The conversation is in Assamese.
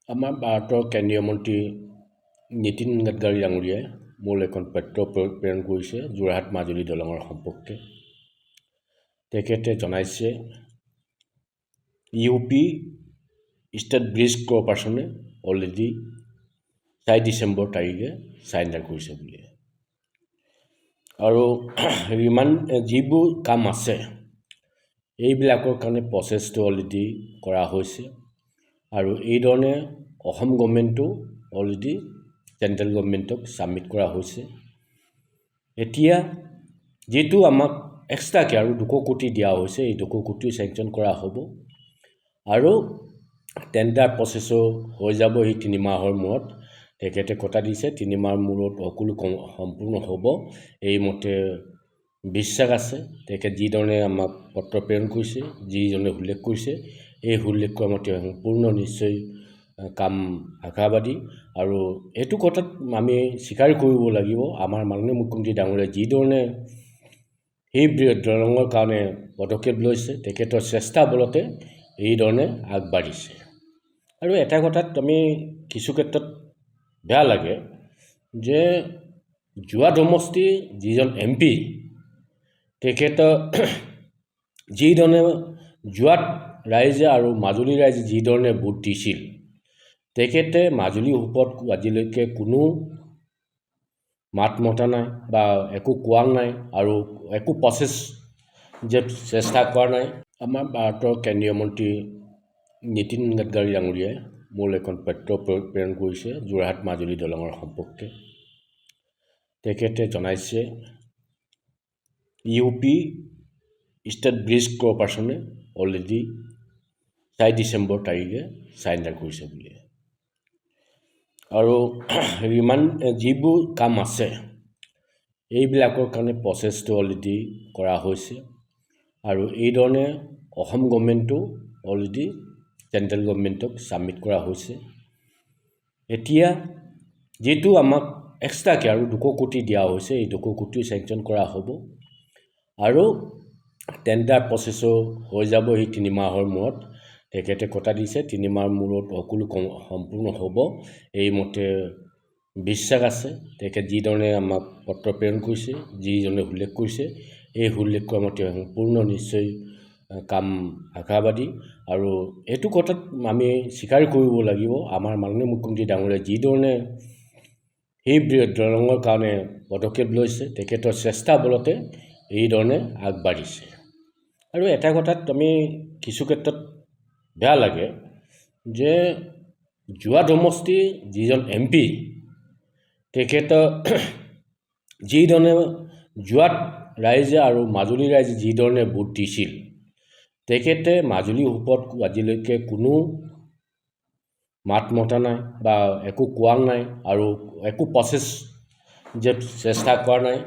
আমাৰ ভাৰতৰ কেন্দ্ৰীয় মন্ত্ৰী নীতিন গাডকাৰী ডাঙৰীয়াই মোৰ এখন পত্ৰ প্ৰেৰণ কৰিছে যোৰহাট মাজুলী দলঙৰ সম্পৰ্কে। তেখেতে জনাইছে ইউপি ষ্টেট ব্ৰিজ কৰ্পৰেশ্যনে অলৰেডি 4 ডিচেম্বৰ তাৰিখে চাৰেণ্ডাৰ কৰিছে বুলি। আৰু যিবোৰ কাম আছে এইবিলাকৰ কাৰণে প্ৰচেছটো অলৰেডি কৰা হৈছে আৰু এই ধৰণে অসম গভৰ্ণমেণ্টো অলৰেডি চেণ্ট্ৰেল গভৰ্ণমেণ্টক ছাবমিট কৰা হৈছে। এতিয়া যিটো আমাক এক্সট্ৰাকৈ আৰু 200 কোটি দিয়া হৈছে, এই 200 কোটি চেংচন কৰা হ'ব আৰু টেণ্ডাৰ প্ৰচেছো হৈ যাব এই 3 মাহৰ মূৰত। তেখেতে কথা দিছে 3 মাহৰ মূৰত সকলো সম্পূৰ্ণ হ'ব, এইমতে বিশ্বাস আছে। তেখেতে যিধৰণে আমাক পত্ৰ প্ৰেৰণ কৰিছে, যিজনে উল্লেখ কৰিছে, এই উল্লেখ কৰা মতে সম্পূৰ্ণ নিশ্চয় কাম আশাবাদী। আৰু এইটো কথাত আমি স্বীকাৰ কৰিব লাগিব, আমাৰ মাননীয় মুখ্যমন্ত্ৰী ডাঙৰীয়াই যিধৰণে সেই দলঙৰ কাৰণে পদক্ষেপ লৈছে, তেখেতৰ চেষ্টা বলতে এইধৰণে আগবাঢ়িছে। আৰু এটা কথাত আমি কিছু ক্ষেত্ৰত বেয়া লাগে যে যোৰহাট সমষ্টিৰ যিজন MP তেখেতৰ যিধৰণে যোৰহাট ৰাইজে আৰু মাজুলী ৰাইজে যিধৰণে ভোট দিছিল, তেখেতে মাজুলীৰ ওপৰত আজিলৈকে কোনো মাত মতা নাই বা একো কোৱা নাই আৰু একো প্ৰচেছ যে চেষ্টা কৰা নাই। আমাৰ ভাৰতৰ কেন্দ্ৰীয় মন্ত্ৰী নীতিন গাডকাৰী ডাঙৰীয়াই মোৰ এখন পত্ৰ প্ৰেৰণ কৰিছে যোৰহাট মাজুলী দলঙৰ সম্পৰ্কে। তেখেতে জনাইছে ইউপি ষ্টেট ব্ৰিজ কৰ্পৰেশ্যনে অলৰেডি 4 ডিচেম্বৰ তাৰিখে চাৰেণ্ডাৰ কৰিছে বুলি। আৰু যিবোৰ কাম আছে এইবিলাকৰ কাৰণে প্ৰচেছটো অলৰেডি কৰা হৈছে আৰু এই ধৰণে অসম গভৰ্ণমেণ্টো অলৰেডি চেণ্ট্ৰেল গভৰ্ণমেণ্টক ছাবমিট কৰা হৈছে। এতিয়া যিটো আমাক এক্সট্ৰাকৈ আৰু 200 কোটি দিয়া হৈছে, এই 200 কোটি চেংচন কৰা হ'ব আৰু টেণ্ডাৰ প্ৰচেছো হৈ যাব এই 3 মাহৰ মূৰত। তেখেতে কথা দিছে 3 মাহৰ মূৰত সকলো সম্পূৰ্ণ হ'ব, এইমতে বিশ্বাস আছে। তেখেতে যিধৰণে আমাক পত্ৰ প্ৰেৰণ কৰিছে, যিজনে উল্লেখ কৰিছে, এই উল্লেখ কৰা মতে সম্পূৰ্ণ নিশ্চয় কাম আশাবাদী। আৰু এইটো কথাত আমি স্বীকাৰ কৰিব লাগিব, আমাৰ মাননীয় মুখ্যমন্ত্ৰী ডাঙৰীয়াই যিধৰণে সেই দলঙৰ কাৰণে পদক্ষেপ লৈছে, তেখেতৰ চেষ্টা বলতে এইধৰণে আগবাঢ়িছে। আৰু এটা কথাত আমি কিছু ক্ষেত্ৰত বেয়া লাগে যে যোৰহাট সমষ্টিৰ যিজন MP তেখেতৰ যিধৰণে যোৰহাট ৰাইজে আৰু মাজুলী ৰাইজে যিধৰণে ভোট দিছিল, তেখেতে মাজুলীৰ ওপৰত আজিলৈকে কোনো মাত মতা নাই বা একো কোৱা নাই আৰু একো প্ৰচেছ যে চেষ্টা কৰা নাই।